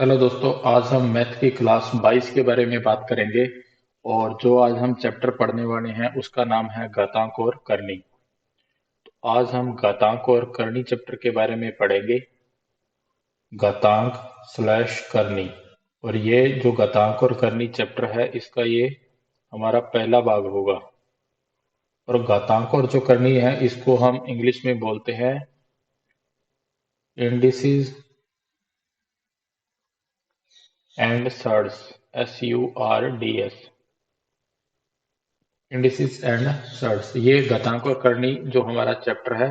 Hello दोस्तों, आज हम मैथ की क्लास 22 के बारे में बात करेंगे। और जो आज हम चैप्टर पढ़ने वाले हैं उसका नाम है घातांक और करनी। आज हम घातांक और करनी चैप्टर के बारे में पढ़ेंगे। घातांक स्लैश करनी। और ये जो घातांक और करनी चैप्टर है इसका ये हमारा पहला भाग होगा। और घातांक और जो करनी है इसको हम इंग्लिश में बोलते हैं indices and surds. SURDS। Indices and surds, ये घातांक और करनी जो हमारा चैप्टर है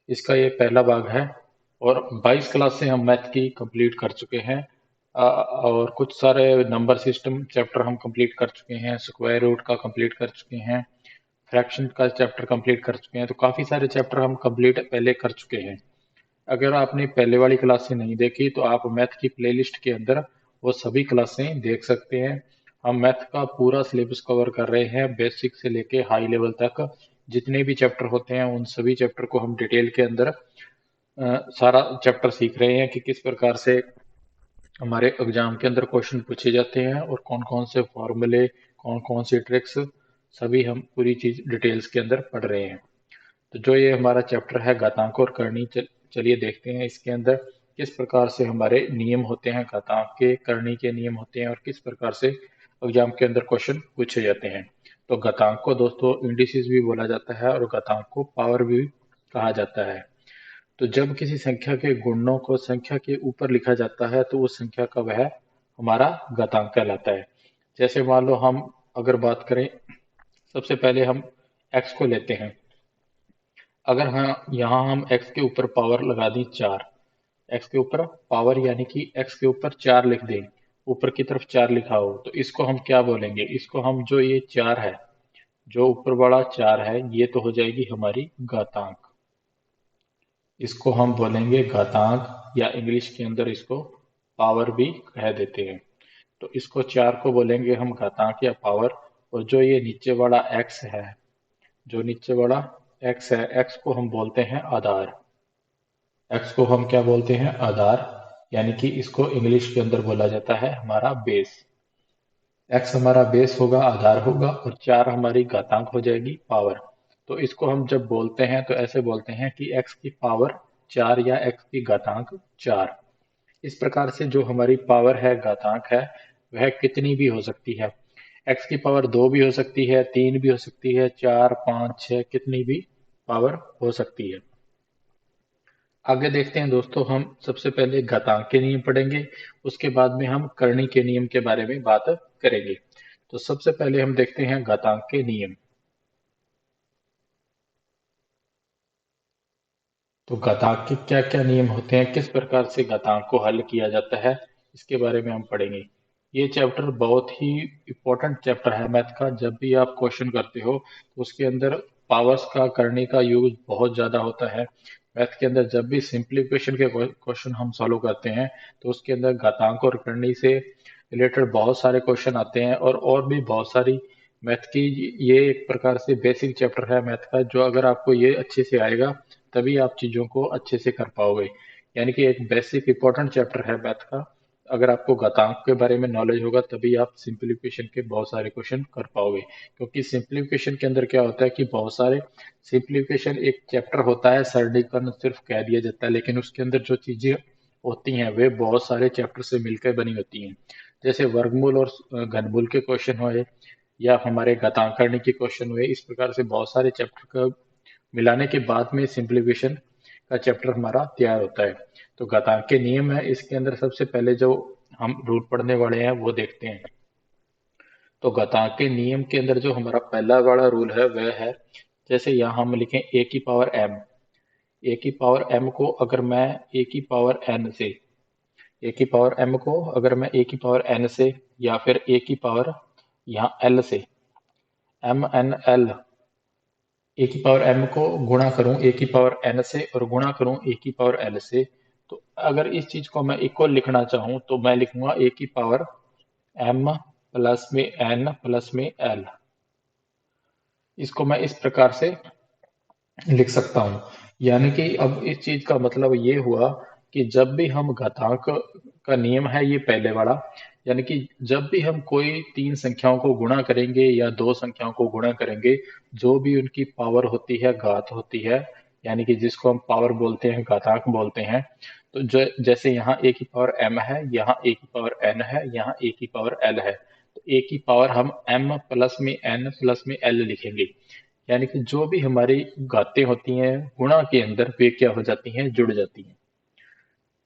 इसका ये पहला भाग है। और 22 क्लास से हम मैथ की कंप्लीट कर चुके हैं। और कुछ सारे नंबर सिस्टम चैप्टर हम कंप्लीट कर चुके हैं, स्क्वायर रूट का कंप्लीट कर चुके हैं, फ्रैक्शन का चैप्टर कंप्लीट कर चुके हैं। तो काफ़ी सारे चैप्टर हम कंप्लीट पहले कर चुके हैं। अगर आपने पहले वाली क्लासें नहीं देखी तो आप मैथ की प्लेलिस्ट के अंदर वो सभी क्लासें देख सकते हैं। हम मैथ का पूरा सिलेबस कवर कर रहे हैं, बेसिक से लेके हाई लेवल तक। जितने भी चैप्टर होते हैं उन सभी चैप्टर को हम डिटेल के अंदर सारा चैप्टर सीख रहे हैं कि किस प्रकार से हमारे एग्जाम के अंदर क्वेश्चन पूछे जाते हैं और कौन कौन से फॉर्मूले, कौन कौन सी ट्रिक्स, सभी हम पूरी चीज डिटेल्स के अंदर पढ़ रहे हैं। तो जो ये हमारा चैप्टर है घातांक और करनी, चलिए देखते हैं इसके अंदर किस प्रकार से हमारे नियम होते हैं, घातांक के करनी के नियम होते हैं और किस प्रकार से एग्जाम के अंदर क्वेश्चन पूछे जाते हैं। तो घातांक को दोस्तों इंडिसेस भी बोला जाता है और घातांक को पावर भी कहा जाता है। तो जब किसी संख्या के गुणनों को संख्या के ऊपर लिखा जाता है तो उस संख्या का वह हमारा घातांक कहलाता है। जैसे मान लो हम अगर बात करें, सबसे पहले हम x को लेते हैं। अगर हाँ यहाँ हम x के ऊपर पावर लगा दी 4, x के ऊपर पावर यानी कि x के ऊपर 4 लिख दें, ऊपर की तरफ 4 लिखा हो तो इसको हम क्या बोलेंगे? इसको हम जो ये 4 है, जो ऊपर वाला 4 है, ये तो हो जाएगी हमारी घातांक। इसको हम बोलेंगे घातांक या इंग्लिश के अंदर इसको पावर भी कह देते हैं। तो इसको 4 को बोलेंगे हम घातांक या पावर। और जो ये नीचे वाला x है, जो नीचे वाला x है, x को हम बोलते हैं आधार। एक्स को हम क्या बोलते हैं? आधार। यानी कि इसको इंग्लिश के अंदर बोला जाता है हमारा बेस। एक्स हमारा बेस होगा, आधार होगा, और 4 हमारी घातांक हो जाएगी, पावर। तो इसको हम जब बोलते हैं तो ऐसे बोलते हैं कि एक्स की पावर 4 या एक्स की घातांक 4। इस प्रकार से जो हमारी पावर है, घातांक है, वह कितनी भी हो सकती है। एक्स की पावर 2 भी हो सकती है, 3 भी हो सकती है, 4, 5, 6, कितनी भी पावर हो सकती है। आगे देखते हैं दोस्तों, हम सबसे पहले घातांक के नियम पढ़ेंगे, उसके बाद में हम करनी के नियम के बारे में बात करेंगे। तो सबसे पहले हम देखते हैं घातांक के नियम। तो घातांक के क्या क्या नियम होते हैं, किस प्रकार से घातांक को हल किया जाता है, इसके बारे में हम पढ़ेंगे। ये चैप्टर बहुत ही इम्पोर्टेंट चैप्टर है मैथ का। जब भी आप क्वेश्चन करते हो तो उसके अंदर पावर्स का, करने का यूज बहुत ज्यादा होता है। मैथ के अंदर जब भी सिंप्लीफिकेशन के क्वेश्चन हम सॉल्व करते हैं तो उसके अंदर घातांक और करनी से रिलेटेड बहुत सारे क्वेश्चन आते हैं, और भी बहुत सारी मैथ की। ये एक प्रकार से बेसिक चैप्टर है मैथ का, जो अगर आपको ये अच्छे से आएगा तभी आप चीजों को अच्छे से कर पाओगे। यानी कि एक बेसिक इंपॉर्टेंट चैप्टर है मैथ का। अगर आपको घातांक के बारे में नॉलेज होगा तभी आप सिंप्लीफिकेशन के बहुत सारे क्वेश्चन कर पाओगे। क्योंकि सिंप्लीफिकेशन के अंदर क्या होता है कि बहुत सारे सिंप्लीफिकेशन, एक चैप्टर होता है सरलीकरण सिर्फ कह दिया जाता है, लेकिन उसके अंदर जो चीजें होती हैं वे बहुत सारे चैप्टर से मिलकर बनी होती हैं। जैसे वर्गमूल और घनमूल के क्वेश्चन हुए, या हमारे घातांक करने के क्वेश्चन हुए। इस प्रकार से बहुत सारे चैप्टर का मिलाने के बाद में सिंप्लीफिकेशन का चैप्टर हमारा तैयार होता है। तो घातांक के नियम है, इसके अंदर सबसे पहले जो हम रूल पढ़ने वाले हैं वो देखते हैं। तो घातांक के नियम के अंदर जो हमारा पहला वाला रूल है वह है, जैसे यहाँ हम लिखें ए की पावर एम। ए की पावर एम को अगर मैं ए की पावर एन से, ए की पावर एम को अगर मैं ए की पावर एन से, या फिर ए की पावर यहाँ एल से, MNL, ए की पावर एम को गुणा करूं ए की पावर एन से और गुणा करूं ए की पावर एल से, तो अगर इस चीज को मैं इक्वल लिखना चाहूं तो मैं लिखूंगा ए की पावर एम प्लस में एन प्लस में एल। इसको मैं इस प्रकार से लिख सकता हूँ। यानी कि अब इस चीज का मतलब ये हुआ कि जब भी हम घातांक का नियम है ये पहले वाला, यानी कि जब भी हम कोई तीन संख्याओं को गुणा करेंगे या दो संख्याओं को गुणा करेंगे, जो भी उनकी पावर होती है, घात होती है, यानी कि जिसको हम पावर बोलते हैं, घातांक बोलते हैं, तो जो जैसे यहाँ a की पावर m है, यहाँ a की पावर n है, यहाँ a की पावर l है, तो a की पावर हम m प्लस में n प्लस में l लिखेंगे। यानी कि जो भी हमारी घातें होती हैं गुणा के अंदर, वे क्या हो जाती हैं, जुड़ जाती हैं।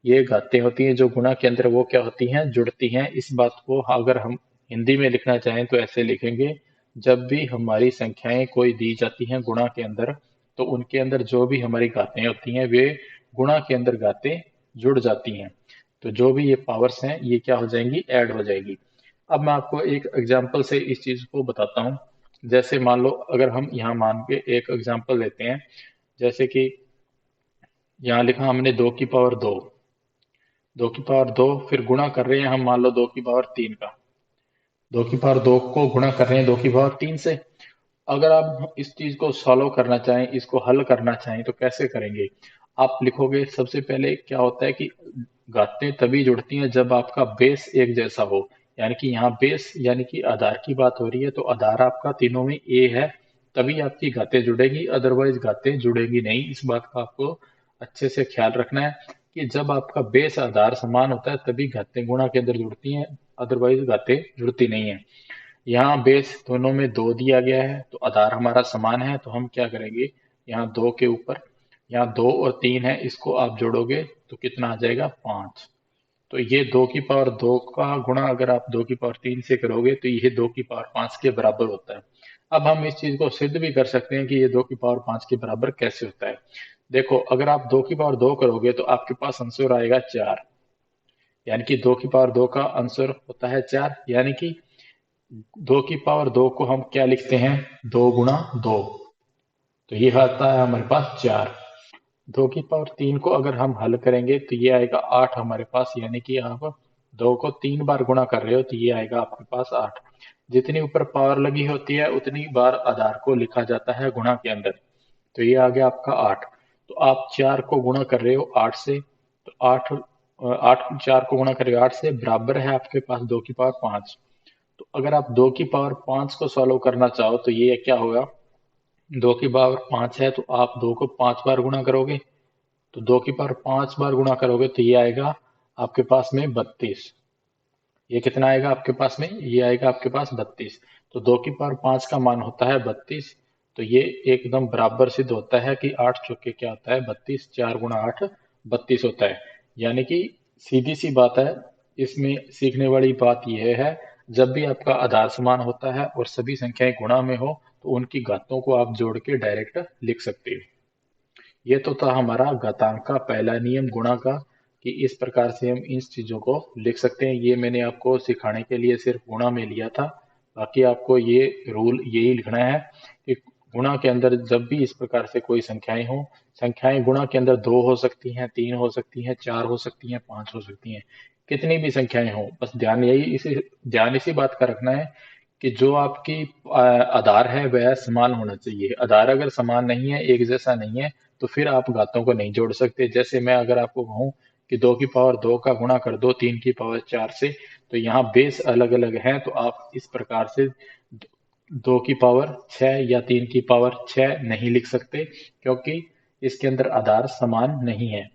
ये घातें होती हैं जो गुणा के अंदर, वो क्या होती हैं, जुड़ती हैं। इस बात को अगर हम हिंदी में लिखना चाहें तो ऐसे लिखेंगे, जब भी हमारी संख्याएं कोई दी जाती हैं गुणा के अंदर, तो उनके अंदर जो भी हमारी घातें होती हैं वे गुणा के अंदर घातें जुड़ जाती हैं। तो जो भी ये पावर्स हैं ये क्या हो जाएंगी, ऐड हो जाएगी। अब मैं आपको एक एग्जाम्पल से इस चीज को बताता हूँ। जैसे मान लो, अगर हम यहाँ मान के एक एग्जाम्पल लेते हैं, जैसे कि यहाँ लिखा हमने 2 की पावर 2, 2 की पावर 2, फिर गुणा कर रहे हैं हम मान लो 2 की पावर 3 का, 2 की पावर 2 को गुणा कर रहे हैं 2 की पावर 3 से। अगर आप इस चीज को सॉल्व करना चाहें, इसको हल करना चाहें, तो कैसे करेंगे? आप लिखोगे, सबसे पहले क्या होता है कि घातें तभी जुड़ती हैं जब आपका बेस एक जैसा हो। यानी कि यहाँ बेस यानी कि आधार की बात हो रही है, तो आधार आपका तीनों में ए है, तभी आपकी घातें जुड़ेगी, अदरवाइज घातें जुड़ेगी नहीं। इस बात का आपको अच्छे से ख्याल रखना है कि जब आपका बेस आधार समान होता है तभी घातें गुणा के अंदर जुड़ती हैं, अदरवाइज घातें जुड़ती नहीं है। यहाँ बेस दोनों में 2 दिया गया है, तो आधार हमारा समान है, तो हम क्या करेंगे, यहाँ 2 के ऊपर, यहाँ 2 और 3 है, इसको आप जोड़ोगे तो कितना आ जाएगा, 5। तो ये 2 की पावर 2 का गुणा अगर आप 2 की पावर 3 से करोगे तो ये 2 की पावर 5 के बराबर होता है। अब हम इस चीज को सिद्ध भी कर सकते हैं कि ये 2 की पावर 5 के बराबर कैसे होता है। देखो, अगर आप 2 की पावर 2 करोगे तो आपके पास आंसर आएगा 4, यानी कि 2 की पावर 2 का आंसर होता है 4, यानी कि 2 की पावर 2 को हम क्या लिखते हैं, 2 गुणा 2, तो ये आता है हमारे पास 4। 2 की पावर 3 को अगर हम हल करेंगे तो ये आएगा 8 हमारे पास, यानी कि आप 2 को 3 बार गुणा कर रहे हो तो ये आएगा आपके पास 8। जितनी ऊपर पावर लगी होती है उतनी बार आधार को लिखा जाता है गुणा के अंदर, तो ये आ गया आपका 8। तो आप 4 को गुणा कर रहे हो 8 से, तो 8 4 को गुणा कर रहे हो 8 से, बराबर है आपके पास 2 की पावर 5। तो अगर आप 2 की पावर 5 को सॉल्व करना चाहो तो ये क्या होगा, 2 की पावर 5 है तो आप 2 को 5 बार गुणा करोगे, तो 2 की पावर 5 बार गुणा करोगे तो ये आएगा आपके पास में 32। ये कितना आएगा आपके पास में, ये आएगा आपके पास 32। तो 2 की पावर 5 का मान होता है 32। तो ये एकदम बराबर सिद्ध होता है कि 8 चौके क्या होता है, 32, 4 गुणा 8 32 होता है। यानी कि सीधी सी बात है, इसमें सीखने वाली बात यह है, जब भी आपका आधार समान होता है और सभी संख्याएं गुणा में हो तो उनकी घातों को आप जोड़ के डायरेक्ट लिख सकते हो। ये तो था हमारा घातांक का पहला नियम गुणा का, कि इस प्रकार से हम इस चीजों को लिख सकते हैं। ये मैंने आपको सिखाने के लिए सिर्फ गुणा में लिया था, बाकी आपको ये रूल यही लिखना है कि गुणा के अंदर जब भी इस प्रकार से कोई संख्याएं हो, संख्याएं गुणा के अंदर 2 हो सकती हैं, 3 हो सकती हैं, 4 हो सकती हैं, 5 हो सकती हैं, कितनी भी संख्याएं हो, बस ध्यान इसी बात का रखना है कि जो आपकी आधार है वह समान होना चाहिए। आधार अगर समान नहीं है, एक जैसा नहीं है, तो फिर आप घातों को नहीं जोड़ सकते। जैसे मैं अगर आपको कहूँ कि 2 की पावर 2 का गुणा कर दो 3 की पावर 4 से, तो यहाँ बेस अलग अलग हैं, तो आप इस प्रकार से 2 की पावर 6 या 3 की पावर 6 नहीं लिख सकते, क्योंकि इसके अंदर आधार समान नहीं है।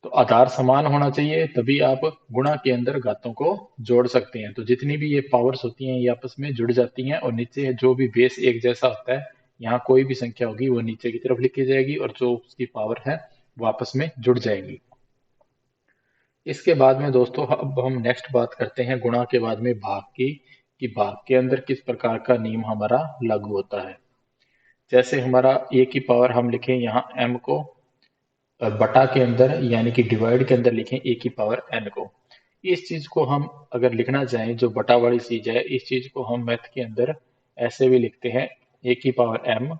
तो आधार समान होना चाहिए, तभी आप गुणा के अंदर घातों को जोड़ सकते हैं। तो जितनी भी ये पावर्स होती हैं ये आपस में जुड़ जाती हैं, और नीचे जो भी बेस एक जैसा होता है, यहाँ कोई भी संख्या होगी वो नीचे की तरफ लिखी जाएगी और जो उसकी पावर है वो आपस में जुड़ जाएंगी। इसके बाद में दोस्तों अब हम नेक्स्ट बात करते हैं गुणा के बाद में भाग की, कि भाग के अंदर किस प्रकार का नियम हमारा लागू होता है। जैसे हमारा a की पावर हम लिखें यहाँ m को, बटा के अंदर यानी कि डिवाइड के अंदर लिखें a की पावर n को। इस चीज को हम अगर लिखना चाहें, जो बटा वाली चीज है, इस चीज को हम मैथ के अंदर ऐसे भी लिखते हैं, a की पावर m,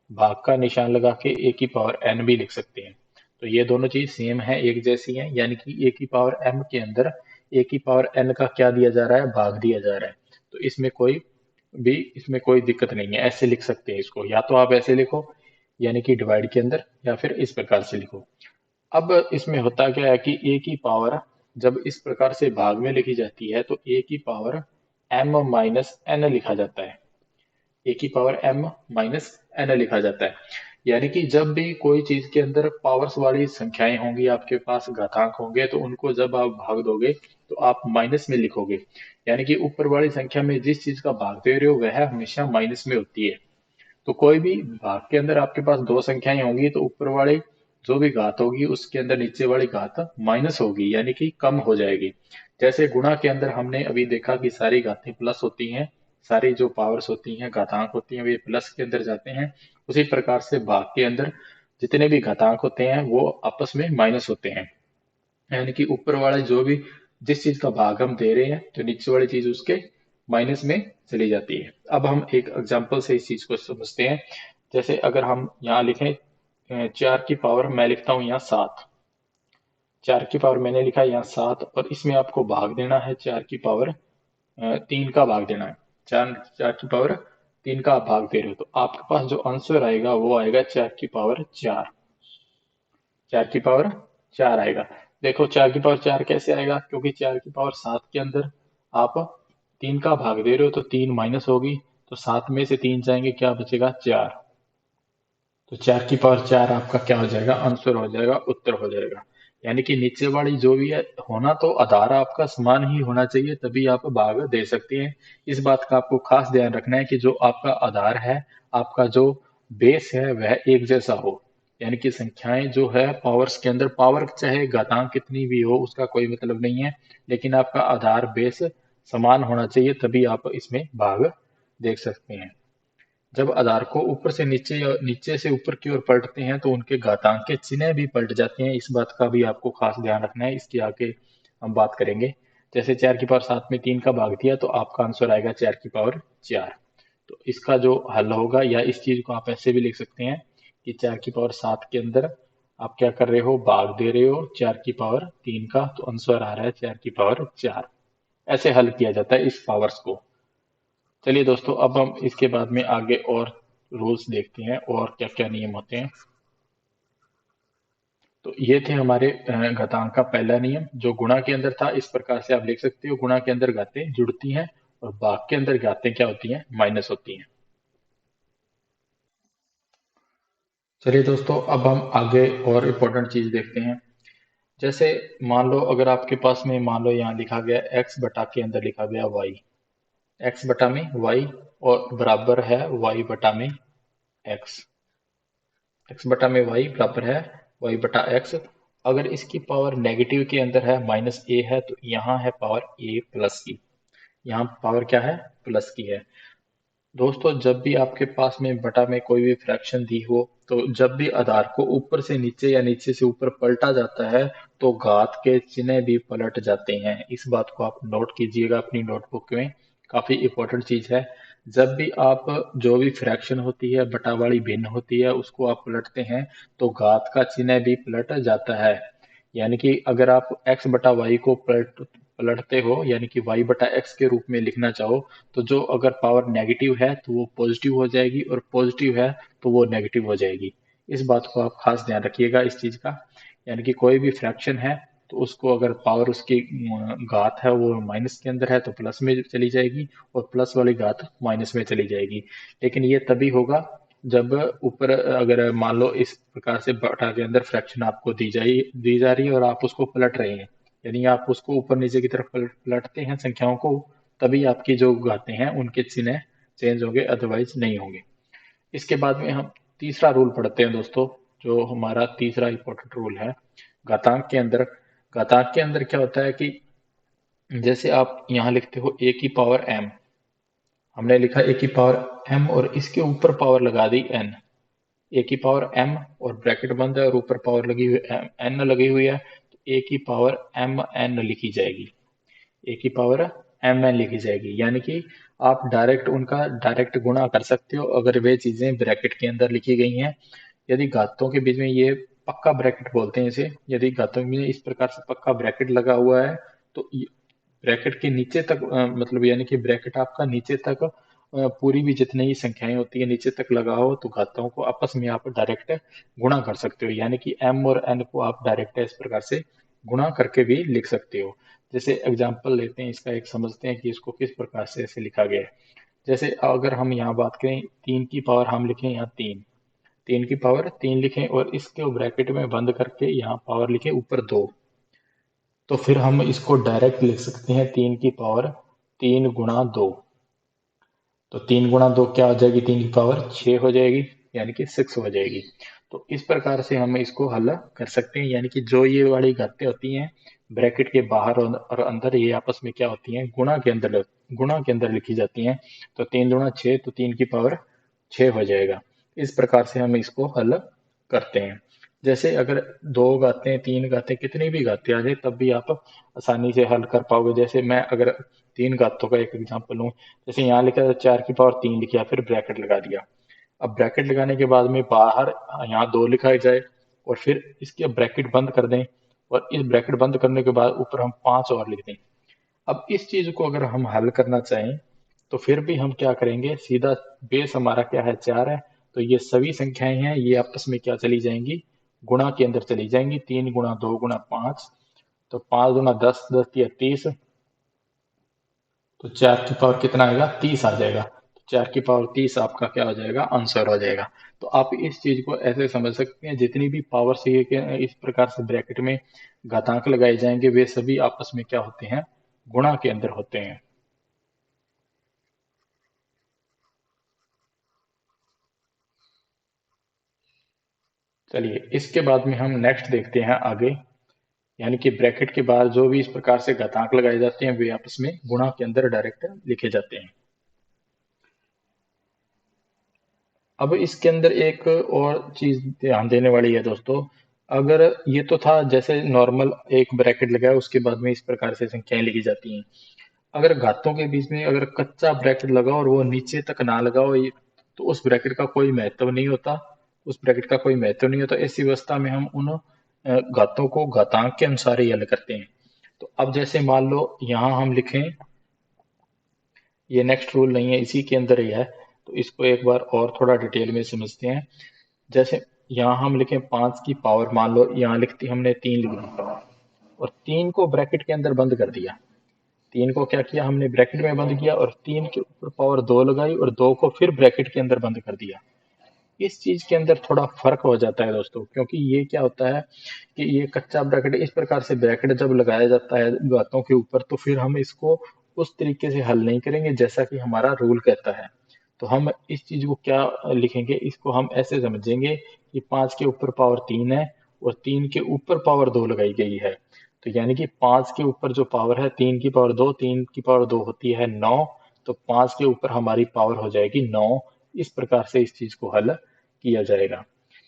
भाग का निशान लगा के a की पावर n भी लिख सकते हैं। तो ये दोनों चीज सेम है, एक जैसी है, यानी कि a की पावर m के अंदर a की पावर n का क्या दिया जा रहा है, भाग दिया जा रहा है। तो इसमें कोई दिक्कत नहीं है, ऐसे लिख सकते हैं इसको, या तो आप ऐसे लिखो यानी कि डिवाइड के अंदर, या फिर इस प्रकार से लिखो। अब इसमें होता क्या है कि ए की पावर जब इस प्रकार से भाग में लिखी जाती है तो ए की पावर m माइनस एन लिखा जाता है। ए की पावर m माइनस एन लिखा जाता है। यानी कि जब भी कोई चीज के अंदर पावर्स वाली संख्याएं होंगी, आपके पास घातांक होंगे, तो उनको जब आप भाग दोगे तो आप माइनस में लिखोगे। यानी कि ऊपर वाली संख्या में जिस चीज का भाग दे रहे हो वह हमेशा माइनस में होती है। तो कोई भी भाग के अंदर आपके पास दो संख्याएं होंगी तो ऊपर वाली जो भी घात होगी उसके अंदर नीचे वाली घात माइनस होगी, यानी कि कम हो जाएगी। जैसे गुणा के अंदर हमने अभी देखा कि सारी घातें प्लस होती हैं, सारी जो पावर्स होती हैं, घातांक होती हैं, वे प्लस के अंदर जाते हैं। उसी प्रकार से भाग के अंदर जितने भी घातांक होते हैं वो आपस में माइनस होते हैं। यानी कि ऊपर वाला जो भी जिस चीज का भाग हम दे रहे हैं तो नीचे वाली चीज उसके माइनस में चली जाती है। अब हम एक एग्जांपल से इस चीज को समझते हैं। जैसे अगर हम यहाँ लिखें 4 की पावर, मैं लिखता हूँ यहाँ 7। 4 की पावर मैंने लिखा है यहाँ 7, और इसमें आपको भाग देना है 4 की पावर 3 का भाग देना है। 4 की पावर 3 का आप भाग दे रहे हो तो आपके पास जो आंसर आएगा वो आएगा 4 की पावर 4। 4 की पावर 4 आएगा। देखो 4 की पावर 4 कैसे आएगा, क्योंकि 4 की पावर 7 के अंदर आप 3 का भाग दे रहे हो तो 3 माइनस होगी, तो 7 में से 3 जाएंगे, क्या बचेगा 4। तो 4 की पावर 4 आपका क्या हो जाएगा, आंसर हो जाएगा, उत्तर हो जाएगा। यानी कि नीचे वाली जो भी है होना तो आधार आपका समान ही होना चाहिए, तभी आप भाग दे सकते हैं। इस बात का आपको खास ध्यान रखना है कि जो आपका आधार है, आपका जो बेस है वह एक जैसा हो। यानी कि संख्याएं जो है पावर्स के अंदर, पावर चाहे घातांक कितनी भी हो उसका कोई मतलब नहीं है, लेकिन आपका आधार बेस समान होना चाहिए, तभी आप इसमें भाग देख सकते हैं। जब आधार को ऊपर से नीचे या नीचे से ऊपर की ओर पलटते हैं तो उनके घातांक के चिन्ह भी पलट जाते हैं। इस बात का भी आपको खास ध्यान रखना है, इसकी आगे हम बात करेंगे। जैसे 4 की पावर 7 में 3 का भाग दिया तो आपका आंसर आएगा 4 की पावर 4। तो इसका जो हल होगा, या इस चीज को आप ऐसे भी लिख सकते हैं कि 4 की पावर 7 के अंदर आप क्या कर रहे हो, भाग दे रहे हो 4 की पावर 3 का, तो आंसर आ रहा है 4 की पावर 4। ऐसे हल किया जाता है इस पावर्स को। चलिए दोस्तों, अब हम इसके बाद में आगे और रूल्स देखते हैं और क्या क्या नियम होते हैं। तो ये थे हमारे घातांक का पहला नियम जो गुणा के अंदर था। इस प्रकार से आप लिख सकते हो, गुणा के अंदर घातें जुड़ती हैं और भाग के अंदर घातें क्या होती हैं, माइनस होती हैं। चलिए दोस्तों, अब हम आगे और इम्पोर्टेंट चीज देखते हैं। जैसे मान लो अगर आपके पास में, मान लो यहाँ लिखा गया x बटा के अंदर लिखा गया y, x बटा में y, और बराबर है y बटा में x। x बटा में y बराबर है y बटा x। अगर इसकी पावर नेगेटिव के अंदर है, माइनस ए है, तो यहाँ है पावर a प्लस की। यहाँ पावर क्या है, प्लस की है। दोस्तों जब भी आपके पास में बटा में कोई भी फ्रैक्शन दी हो, तो जब भी आधार को ऊपर से नीचे या नीचे से ऊपर पलटा जाता है तो घात के चिन्ह भी पलट जाते हैं। इस बात को आप नोट कीजिएगा अपनी नोटबुक में, काफी इंपॉर्टेंट चीज है। जब भी आप जो भी फ्रैक्शन होती है, बटा वाली भिन्न होती है, उसको आप पलटते हैं तो घात का चिन्ह भी पलट जाता है। यानी कि अगर आप x बटा वाई को पलटते हो, यानी कि y बटा एक्स के रूप में लिखना चाहो, तो जो अगर पावर नेगेटिव है तो वो पॉजिटिव हो जाएगी, और पॉजिटिव है तो वो नेगेटिव हो जाएगी। इस बात को आप खास ध्यान रखिएगा इस चीज का। यानी कि कोई भी फ्रैक्शन है तो उसको अगर पावर उसकी घात है वो माइनस के अंदर है तो प्लस में चली जाएगी, और प्लस वाली घात माइनस में चली जाएगी। लेकिन ये तभी होगा जब ऊपर, अगर मान लो इस प्रकार से बटा के अंदर फ्रैक्शन आपको दी जा रही है और आप उसको पलट रहे हैं, यानी आप उसको ऊपर नीचे की तरफ पलटते हैं संख्याओं को, तभी आपकी जो घातें हैं उनके चिन्ह चेंज होंगे, अदरवाइज नहीं होंगे। इसके बाद में हम तीसरा रूल पढ़ते हैं दोस्तों, जो हमारा तीसरा इंपॉर्टेंट रूल है घातांक के अंदर। घातांक के अंदर क्या होता है कि जैसे आप यहाँ लिखते हो a की पावर m, हमने लिखा a की पावर m और इसके ऊपर पावर लगा दी n। a की पावर m और ब्रैकेट बंद है और ऊपर पावर लगी हुई n लगी हुई है, तो a की पावर m n लिखी जाएगी। a की पावर m n लिखी जाएगी, यानी कि आप डायरेक्ट उनका डायरेक्ट गुणा कर सकते हो अगर वे चीजें ब्रैकेट के अंदर लिखी गई हैं। यदि घातों के बीच में, ये पक्का ब्रैकेट बोलते हैं इसे, यदि घातों में इस प्रकार से पक्का ब्रैकेट लगा हुआ है तो ब्रैकेट के नीचे तक मतलब यानी कि ब्रैकेट आपका नीचे तक पूरी भी जितनी ही संख्याएं होती है नीचे तक लगाओ तो घातों को आपस में आप डायरेक्ट गुणा कर सकते हो, यानी कि m और n को आप डायरेक्ट इस प्रकार से गुणा करके भी लिख सकते हो। जैसे एग्जांपल लेते हैं, इसका एक समझते हैं कि इसको किस प्रकार से ऐसे लिखा गया है। जैसे अगर हम यहाँ बात करें 3 की पावर, हम लिखें यहाँ 3 की पावर 3 लिखें और इसके ब्रैकेट में बंद करके यहाँ पावर लिखें ऊपर 2, तो फिर हम इसको डायरेक्ट लिख सकते हैं 3 की पावर 3 गुणा 2। तो 3 गुणा 2 क्या हो जाएगी, 3 की पावर 6 हो जाएगी, यानी कि 6 हो जाएगी। तो इस प्रकार से हम इसको हल कर सकते हैं, यानी कि जो ये वाली घातें होती हैं ब्रैकेट के बाहर और अंदर, ये आपस में क्या होती हैं, गुणा के अंदर लिखी जाती हैं। तो 3 गुणा 6, तो 3 की पावर 6 हो जाएगा। इस प्रकार से हम इसको हल करते हैं। जैसे अगर 2 घातें 3 घातें कितनी भी घातें आ जाए तब भी आप आसानी से हल कर पाओगे। जैसे मैं अगर 3 घातों का एक एग्जांपल लूँ, जैसे यहाँ लिखा था 4 की पावर 3 लिखा, फिर ब्रैकेट लगा दिया। अब ब्रैकेट लगाने के बाद में बाहर यहाँ 2 लिखा जाए और फिर इसके ब्रैकेट बंद कर दें, और इस ब्रैकेट बंद करने के बाद ऊपर हम 5 और लिख दें। अब इस चीज को अगर हम हल करना चाहें तो फिर भी हम क्या करेंगे, सीधा बेस हमारा क्या है, 4 है, तो ये सभी संख्याएं हैं ये आपस में क्या चली जाएंगी, गुणा के अंदर चली जाएंगी। 3 गुणा 2 गुणा 5, तो 5 गुणा 10, 10 या 30, तो 4 की पावर कितना आएगा, 30 आ जाएगा। तो 4 की पावर 30 आपका क्या हो जाएगा, आंसर हो जाएगा। तो आप इस चीज को ऐसे समझ सकते हैं, जितनी भी पावर से इस प्रकार से ब्रैकेट में घातांक लगाए जाएंगे वे सभी आपस में क्या होते हैं, गुणा के अंदर होते हैं। चलिए इसके बाद में हम नेक्स्ट देखते हैं आगे, यानी कि ब्रैकेट के बाद जो भी इस प्रकार से घातांक लगाए जाते हैं वे आपस में गुणा के अंदर डायरेक्ट लिखे जाते हैं। अब इसके अंदर एक और चीज ध्यान देने वाली है दोस्तों। अगर ये तो था जैसे नॉर्मल एक ब्रैकेट लगाया उसके बाद में इस प्रकार से संख्याएं लिखी जाती हैं। अगर घातों के बीच में अगर कच्चा ब्रैकेट लगाओ और वो नीचे तक ना लगाओ तो उस ब्रैकेट का कोई महत्व नहीं होता, उस ब्रैकेट का कोई महत्व नहीं होता। ऐसी अवस्था में हम उन घातों को घातांक के अनुसार ही हल करते हैं। तो अब जैसे मान लो यहाँ हम लिखें, ये नेक्स्ट रूल नहीं है इसी के अंदर ही है, तो इसको एक बार और थोड़ा डिटेल में समझते हैं। जैसे यहाँ हम लिखें 5 की पावर, मान लो यहाँ लिखती हमने 3 लिख दी और 3 को ब्रैकेट के अंदर बंद कर दिया। 3 को क्या किया हमने, ब्रैकेट में बंद किया और 3 के ऊपर पावर 2 लगाई और 2 को फिर ब्रैकेट के अंदर बंद कर दिया। इस चीज के अंदर थोड़ा फर्क हो जाता है दोस्तों, क्योंकि ये क्या होता है कि ये कच्चा ब्रैकेट, इस प्रकार से ब्रैकेट जब लगाया जाता है बातों के ऊपर तो फिर हम इसको उस तरीके से हल नहीं करेंगे जैसा कि हमारा रूल कहता है। तो हम इस चीज को क्या लिखेंगे, इसको हम ऐसे समझेंगे कि 5 के ऊपर पावर 3 है और 3 के ऊपर पावर 2 लगाई गई है। तो यानी कि 5 के ऊपर जो पावर है 3 की पावर 2, 3 की पावर 2 होती है 9, तो 5 के ऊपर हमारी पावर हो जाएगी 9। इस प्रकार से इस चीज को हल किया जाएगा।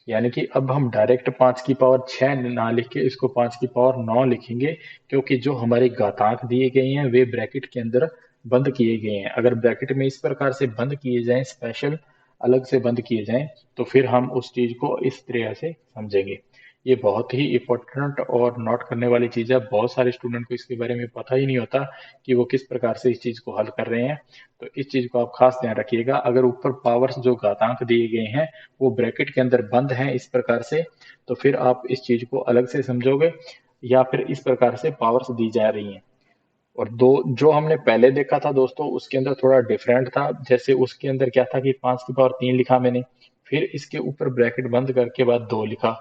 यानी कि अब हम डायरेक्ट 5 की पावर 6 ना लिख के इसको 5 की पावर 9 लिखेंगे, क्योंकि जो हमारे घातांक दिए गए हैं वे ब्रैकेट के अंदर बंद किए गए हैं। अगर ब्रैकेट में इस प्रकार से बंद किए जाएं, स्पेशल अलग से बंद किए जाएं, तो फिर हम उस चीज को इस तरह से समझेंगे। ये बहुत ही इम्पोर्टेंट और नोट करने वाली चीज है। बहुत सारे स्टूडेंट को इसके बारे में पता ही नहीं होता कि वो किस प्रकार से इस चीज को हल कर रहे हैं। तो इस चीज को आप खास ध्यान रखिएगा। अगर ऊपर पावर्स जो घातांक दिए गए हैं वो ब्रैकेट के अंदर बंद हैं इस प्रकार से, तो फिर आप इस चीज को अलग से समझोगे, या फिर इस प्रकार से पावर्स दी जा रही हैं। और दो जो हमने पहले देखा था दोस्तों उसके अंदर थोड़ा डिफरेंट था। जैसे उसके अंदर क्या था कि 5 की पावर 3 लिखा मैंने, फिर इसके ऊपर ब्रैकेट बंद करके बाद 2 लिखा।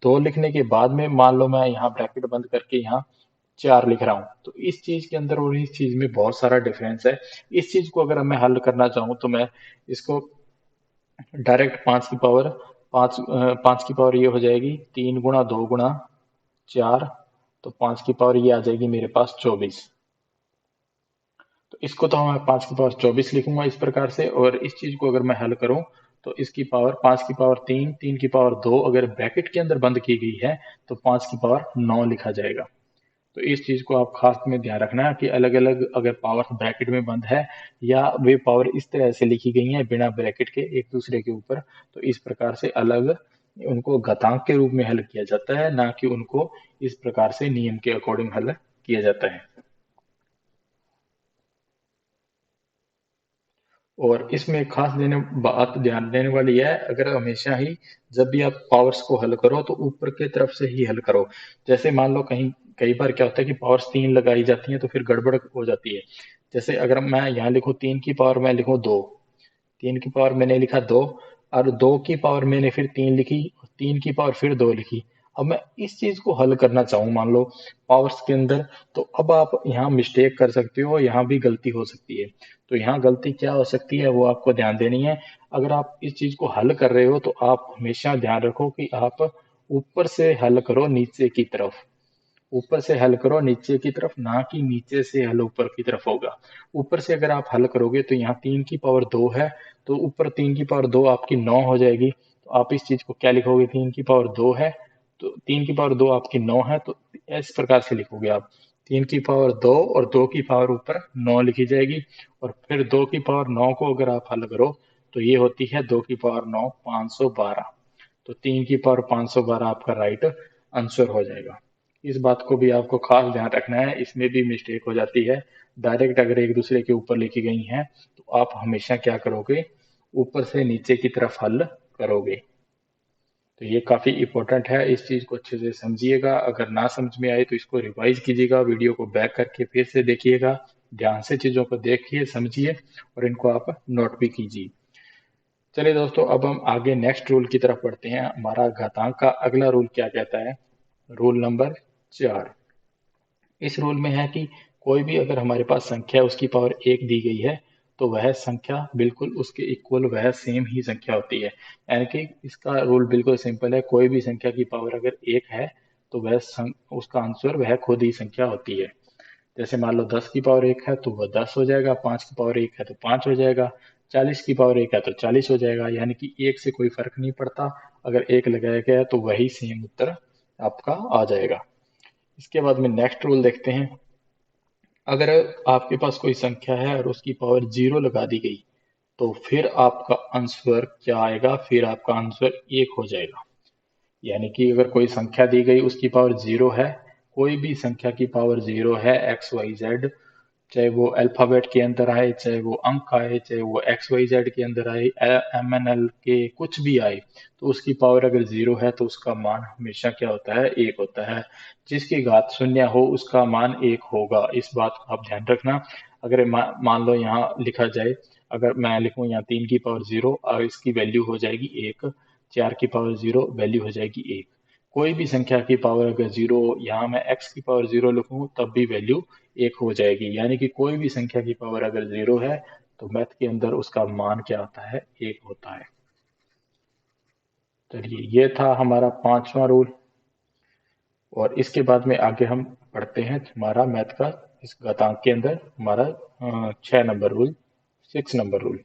2 लिखने के बाद में मान लो मैं यहाँ ब्रैकेट बंद करके यहाँ 4 लिख रहा हूँ। तो इस चीज के अंदर और इस चीज में बहुत सारा डिफरेंस है। इस चीज को अगर मैं हल करना चाहूँ तो मैं इसको डायरेक्ट 5 की पावर ये हो जाएगी 3 गुणा 2 गुणा 4, तो 5 की पावर ये आ जाएगी मेरे पास 24। तो इसको तो मैं 5 की पावर 24 लिखूंगा इस प्रकार से। और इस चीज को अगर मैं हल करूं तो इसकी पावर 5 की पावर 3, 3 की पावर 2 अगर ब्रैकेट के अंदर बंद की गई है तो 5 की पावर 9 लिखा जाएगा। तो इस चीज को आप खास में ध्यान रखना कि अलग अलग अगर पावर ब्रैकेट में बंद है या वे पावर इस तरह से लिखी गई हैं बिना ब्रैकेट के एक दूसरे के ऊपर, तो इस प्रकार से अलग उनको घातांक के रूप में हल किया जाता है, ना कि उनको इस प्रकार से नियम के अकॉर्डिंग हल किया जाता है। और इसमें खास बात ध्यान देने वाली है, अगर हमेशा ही जब भी आप पावर्स को हल करो तो ऊपर की तरफ से ही हल करो। जैसे मान लो कहीं कई बार क्या होता है कि पावर्स 3 लगाई जाती हैं तो फिर गड़बड़ हो जाती है। जैसे अगर मैं यहाँ लिखूं 3 की पावर मैं लिखूं 2, 3 की पावर मैंने लिखा 2, और 2 की पावर मैंने फिर 3 लिखी, 3 की पावर फिर 2 लिखी। अब मैं इस चीज को हल करना चाहूँ मान लो पावर्स के अंदर, तो अब आप यहाँ मिस्टेक कर सकते हो, यहाँ भी गलती हो सकती है। तो यहाँ गलती क्या हो सकती है वो आपको ध्यान देनी है। अगर आप इस चीज को हल कर रहे हो तो आप हमेशा ध्यान रखो कि आप ऊपर से हल करो नीचे की तरफ, ऊपर से हल करो नीचे की तरफ, ना कि नीचे से हल ऊपर की तरफ होगा। ऊपर से अगर आप हल करोगे तो यहाँ 3 की पावर 2 है, तो ऊपर 3 की पावर 2 आपकी 9 हो जाएगी। तो आप इस चीज को क्या लिखोगे, 3 की पावर 2 है तो 3 की पावर 2 आपकी 9 है, तो इस प्रकार से लिखोगे आप 3 की पावर 2 और 2 की पावर ऊपर 9 लिखी जाएगी। और फिर 2 की पावर 9 को अगर आप हल करो तो ये होती है 2 की पावर 9 512। तो 3 की पावर 512 आपका राइट आंसर हो जाएगा। इस बात को भी आपको खास ध्यान रखना है, इसमें भी मिस्टेक हो जाती है। डायरेक्ट अगर एक दूसरे के ऊपर लिखी गई हैं तो आप हमेशा क्या करोगे, ऊपर से नीचे की तरफ हल करोगे। तो ये काफी इंपॉर्टेंट है, इस चीज को अच्छे से समझिएगा। अगर ना समझ में आए तो इसको रिवाइज कीजिएगा, वीडियो को बैक करके फिर से देखिएगा, ध्यान से चीजों को देखिए समझिए और इनको आप नोट भी कीजिए। चलिए दोस्तों, अब हम आगे नेक्स्ट रूल की तरफ बढ़ते हैं। हमारा घातांक का अगला रूल क्या कहता है, रूल नंबर 4। इस रूल में है कि कोई भी अगर हमारे पास संख्या उसकी पावर 1 दी गई है तो वह संख्या बिल्कुल उसके इक्वल वह सेम ही संख्या होती है। यानी कि इसका रूल बिल्कुल सिंपल है, कोई भी संख्या की पावर अगर 1 है तो उसका आंसर वह खुद ही संख्या होती है। जैसे मान लो 10 की पावर 1 है तो वह 10 हो जाएगा, 5 की पावर 1 है तो 5 हो जाएगा, 40 की पावर 1 है तो 40 हो जाएगा। यानी कि एक से कोई फर्क नहीं पड़ता, अगर एक लगाया गया है तो वही सेम उत्तर आपका आ जाएगा। इसके बाद में नेक्स्ट रूल देखते हैं। अगर आपके पास कोई संख्या है और उसकी पावर 0 लगा दी गई तो फिर आपका आंसर क्या आएगा, फिर आपका आंसर 1 हो जाएगा। यानी कि अगर कोई संख्या दी गई उसकी पावर 0 है, कोई भी संख्या की पावर 0 है एक्स वाई जेड, चाहे वो अल्फाबेट के अंदर आए, चाहे वो अंक आए, चाहे वो एक्स वाई जेड के अंदर आए, एम एन एल के कुछ भी आए, तो उसकी पावर अगर 0 है तो उसका मान हमेशा क्या होता है, 1 होता है। जिसकी घात शून्य हो उसका मान 1 होगा, इस बात को आप ध्यान रखना। अगर मान लो यहाँ लिखा जाए, अगर मैं लिखूं यहाँ 3 की पावर 0 और इसकी वैल्यू हो जाएगी 1, 4 की पावर 0 वैल्यू हो जाएगी 1। कोई भी संख्या की पावर अगर 0, यहाँ मैं x की पावर 0 लिखूं तब भी वैल्यू 1 हो जाएगी। यानी कि कोई भी संख्या की पावर अगर 0 है तो मैथ के अंदर उसका मान क्या होता है, 1 होता है। चलिए, ये था हमारा 5वां रूल। और इसके बाद में आगे हम पढ़ते हैं हमारा मैथ का इस घातांक के अंदर हमारा 6 नंबर रूल, 6 नंबर रूल।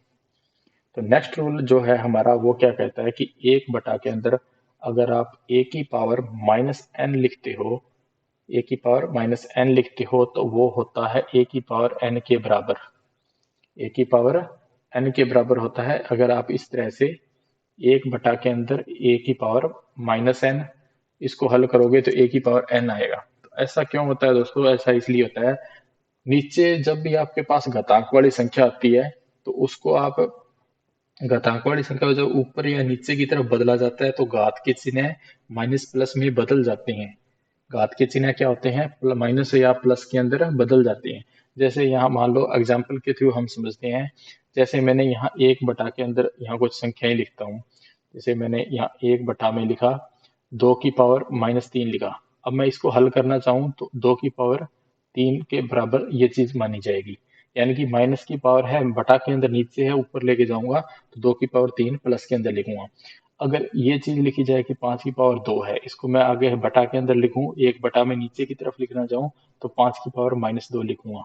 तो नेक्स्ट रूल जो है हमारा वो क्या कहता है कि एक बटा के अंदर अगर आप a की पावर -n लिखते हो, a की पावर -n लिखते हो तो वो होता है a की पावर n के बराबर। a की पावर n के बराबर होता है। अगर आप इस तरह से एक बटा के अंदर a की पावर -n इसको हल करोगे तो a की पावर n आएगा। तो ऐसा क्यों होता है दोस्तों, ऐसा इसलिए होता है, नीचे जब भी आपके पास घातांक वाली संख्या आती है तो उसको आप, घातांक वाली संख्या को जब ऊपर या नीचे की तरफ बदला जाता है तो घात के चिन्ह माइनस प्लस में बदल जाते हैं। घात के चिन्ह क्या होते हैं, माइनस या प्लस के अंदर बदल जाते हैं। जैसे यहाँ मान लो एग्जाम्पल के थ्रू हम समझते हैं। जैसे मैंने यहाँ एक बटा के अंदर यहाँ कुछ संख्याएं लिखता हूँ। जैसे मैंने यहाँ एक बटा में लिखा 2 की पावर -3 लिखा। अब मैं इसको हल करना चाहूँ तो 2 की पावर 3 के बराबर ये चीज मानी जाएगी। यानी कि माइनस की पावर है, बटा के अंदर नीचे है, ऊपर लेके जाऊंगा तो 2 की पावर 3 प्लस के अंदर लिखूंगा। अगर ये चीज लिखी जाए कि 5 की पावर 2 है, इसको मैं आगे बटा के अंदर लिखूं, एक बटा में नीचे की तरफ लिखना चाहूँ तो 5 की पावर -2 लिखूंगा।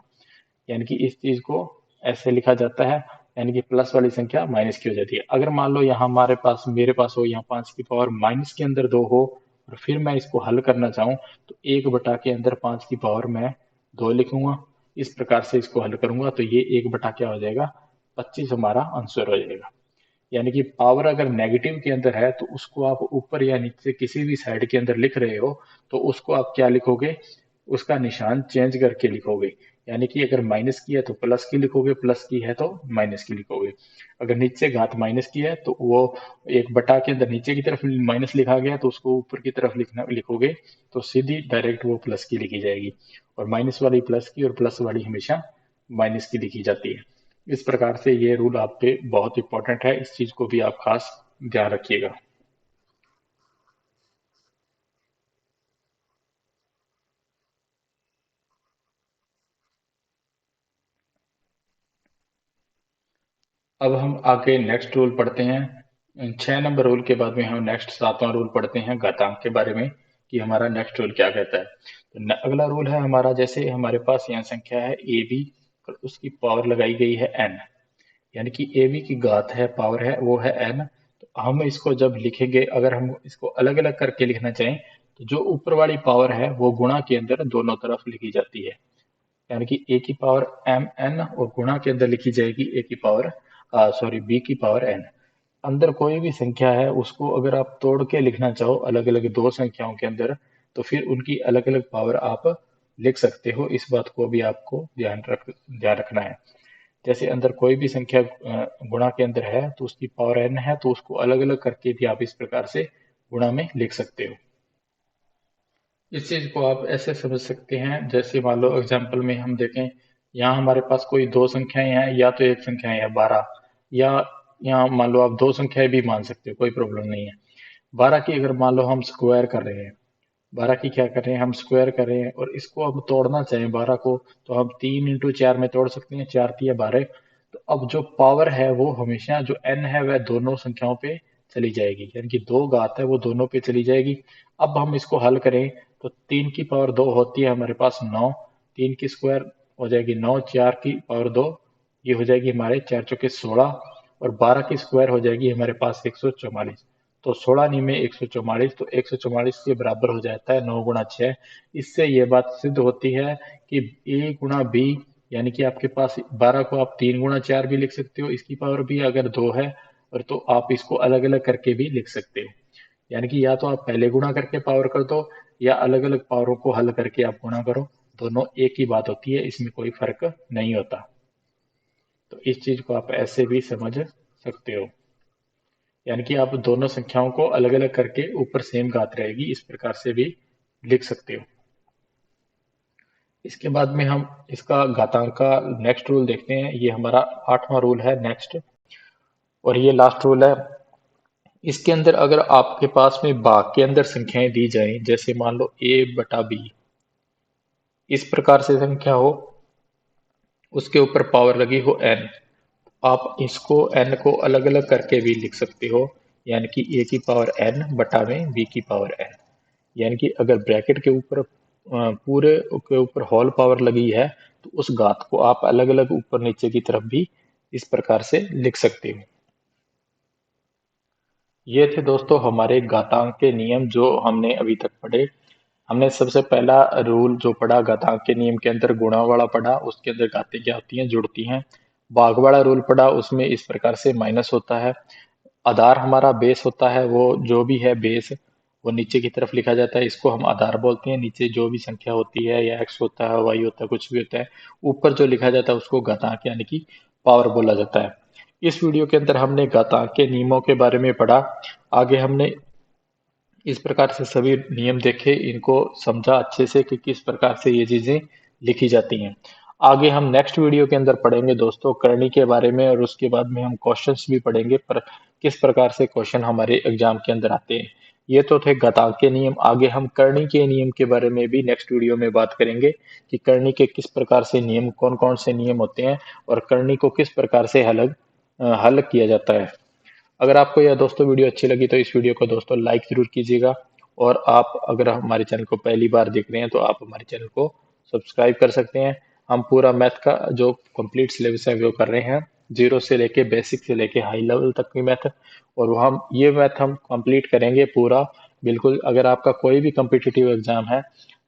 यानी कि इस चीज को ऐसे लिखा जाता है, यानी कि प्लस वाली संख्या माइनस की हो जाती है। अगर मान लो यहाँ हमारे पास, मेरे पास हो यहाँ 5 की पावर माइनस के अंदर 2 हो और फिर मैं इसको हल करना चाहूँ तो एक बटा के अंदर 5 की पावर मैं 2 लिखूंगा। इस प्रकार से इसको हल करूंगा तो ये एक बटा क्या हो जाएगा, 25 हमारा आंसर हो जाएगा। यानी कि पावर अगर नेगेटिव के अंदर है तो उसको आप ऊपर या नीचे किसी भी साइड के अंदर लिख रहे हो तो उसको आप क्या लिखोगे, उसका निशान चेंज करके लिखोगे। यानी कि अगर माइनस की है तो प्लस की लिखोगे, प्लस की है तो माइनस की लिखोगे। अगर नीचे घात माइनस की है तो वो एक बटा के अंदर नीचे की तरफ माइनस लिखा गया तो उसको ऊपर की तरफ लिखोगे तो सीधी डायरेक्ट वो प्लस की लिखी जाएगी। और माइनस वाली प्लस की और प्लस वाली हमेशा माइनस की लिखी जाती है। इस प्रकार से ये रूल आप पे बहुत इंपॉर्टेंट है, इस चीज को भी आप खास ध्यान रखिएगा। अब हम आगे नेक्स्ट रूल पढ़ते हैं। 6 नंबर रूल के बाद में हम नेक्स्ट 7वां रूल पढ़ते हैं घातांक के बारे में, कि हमारा नेक्स्ट रूल क्या कहता है। तो अगला रूल है हमारा, जैसे हमारे पास यहाँ संख्या है ए बी और उसकी पावर लगाई गई है एन, यानी कि ए बी की घात है, पावर है वो है एन। तो हम इसको जब लिखेंगे, अगर हम इसको अलग अलग करके लिखना चाहें तो जो ऊपर वाली पावर है वो गुणा के अंदर दोनों तरफ लिखी जाती है, यानी कि ए की पावर एम एन और गुणा के अंदर लिखी जाएगी ए की पावर सॉरी बी की पावर एन। अंदर कोई भी संख्या है उसको अगर आप तोड़ के लिखना चाहो अलग अलग दो संख्याओं के अंदर, तो फिर उनकी अलग अलग पावर आप लिख सकते हो। इस बात को भी आपको ध्यान रखना है। जैसे अंदर कोई भी संख्या गुणा के अंदर है तो उसकी पावर एन है, तो उसको अलग अलग करके भी आप इस प्रकार से गुणा में लिख सकते हो। इस चीज को आप ऐसे समझ सकते हैं, जैसे मान लो एग्जाम्पल में हम देखें, यहाँ हमारे पास कोई दो संख्याएं हैं या तो एक संख्या है 12, या यहाँ मान लो आप दो संख्याएं भी मान सकते हो, कोई प्रॉब्लम नहीं है। 12 की अगर मान लो हम स्क्वायर कर रहे हैं, 12 की क्या कर रहे हैं हम स्क्वायर कर रहे हैं, और इसको अब तोड़ना चाहें 12 को, तो हम 3 × 4 में तोड़ सकते हैं, 4×3 = 12। तो अब जो पावर है वो हमेशा जो n है वह दोनों संख्याओं पे चली जाएगी, यानी कि दो घात है वो दोनों पे चली जाएगी। अब हम इसको हल करें तो 3 की पावर 2 होती है हमारे पास 9, 3 की स्क्वायर हो जाएगी 9, 4 की पावर 2 ये हो जाएगी हमारे 4×4 = 16, और 12 की स्क्वायर हो जाएगी हमारे पास 144। तो 16×9 = 144, तो 144 के बराबर हो जाता है 9 × 6। इससे ये बात सिद्ध होती है कि a × b, यानी कि आपके पास 12 को आप 3×4 भी लिख सकते हो, इसकी पावर भी अगर 2 है, और तो आप इसको अलग अलग करके भी लिख सकते हो। यानी कि या तो आप पहले गुणा करके पावर कर दो, या अलग अलग पावरों को हल करके आप गुणा करो, दोनों एक ही बात होती है, इसमें कोई फर्क नहीं होता। तो इस चीज को आप ऐसे भी समझ सकते हो, यानी कि आप दोनों संख्याओं को अलग अलग करके ऊपर सेम घात रहेगी, इस प्रकार से भी लिख सकते हो। इसके बाद में हम इसका घातांक का नेक्स्ट रूल देखते हैं, ये हमारा 8वां रूल है नेक्स्ट, और ये लास्ट रूल है। इसके अंदर अगर आपके पास में भाग के अंदर संख्याएं दी जाएं, जैसे मान लो a/b, इस प्रकार से संख्या हो, उसके ऊपर पावर लगी हो n, आप इसको n को अलग अलग करके भी लिख सकते हो, यानी कि a की पावर n बटा में b की पावर n। यानी कि अगर ब्रैकेट के ऊपर पूरे के ऊपर होल पावर लगी है तो उस घात को आप अलग अलग ऊपर नीचे की तरफ भी इस प्रकार से लिख सकते हो। ये थे दोस्तों हमारे घातांक के नियम जो हमने अभी तक पढ़े। हमने सबसे पहला रूल जो पढ़ा घातांक के नियम के अंदर गुणा वाला पढ़ा, उसके अंदर घातें क्या होती हैं, जुड़ती हैं। भाग वाला रूल पढ़ा, उसमें इस प्रकार से माइनस होता है। आधार हमारा बेस होता है, वो जो भी है बेस वो नीचे की तरफ लिखा जाता है, इसको हम आधार बोलते हैं। नीचे जो भी संख्या होती है, या एक्स होता है, वाई होता है, कुछ भी होता है, ऊपर जो लिखा जाता है उसको घातांक यानी कि पावर बोला जाता है। इस वीडियो के अंदर हमने घातांक के नियमों के बारे में पढ़ा। आगे हमने इस प्रकार से सभी नियम देखे, इनको समझा अच्छे से कि किस प्रकार से ये चीजें लिखी जाती हैं। आगे हम नेक्स्ट वीडियो के अंदर पढ़ेंगे दोस्तों करनी के बारे में, और उसके बाद में हम क्वेश्चंस भी पढ़ेंगे, पर किस प्रकार से क्वेश्चन हमारे एग्जाम के अंदर आते हैं। ये तो थे घातांक के नियम। आगे हम करनी के नियम के बारे में भी नेक्स्ट वीडियो में बात करेंगे, कि करनी के किस प्रकार से नियम, कौन कौन से नियम होते हैं, और करनी को किस प्रकार से हल किया जाता है। अगर आपको यह दोस्तों वीडियो अच्छी लगी तो इस वीडियो को दोस्तों लाइक जरूर कीजिएगा, और आप अगर हमारे चैनल को पहली बार देख रहे हैं तो आप हमारे चैनल को सब्सक्राइब कर सकते हैं। हम पूरा मैथ का जो कंप्लीट सिलेबस है वो कर रहे हैं, जीरो से लेके बेसिक से लेके हाई लेवल तक की मैथ, और वो हम ये मैथ हम कंप्लीट करेंगे पूरा बिल्कुल। अगर आपका कोई भी कम्पिटिटिव एग्जाम है,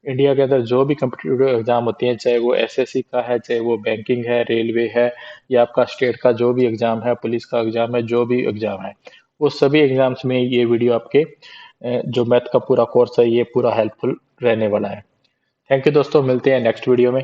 इंडिया के अंदर जो भी कम्पिटिटिव एग्जाम होती हैं, चाहे वो एसएससी का है, चाहे वो बैंकिंग है, रेलवे है, या आपका स्टेट का जो भी एग्जाम है, पुलिस का एग्जाम है, जो भी एग्जाम है, वो सभी एग्जाम्स में ये वीडियो आपके जो मैथ का पूरा कोर्स है ये पूरा हेल्पफुल रहने वाला है। थैंक यू दोस्तों, मिलते हैं नेक्स्ट वीडियो में।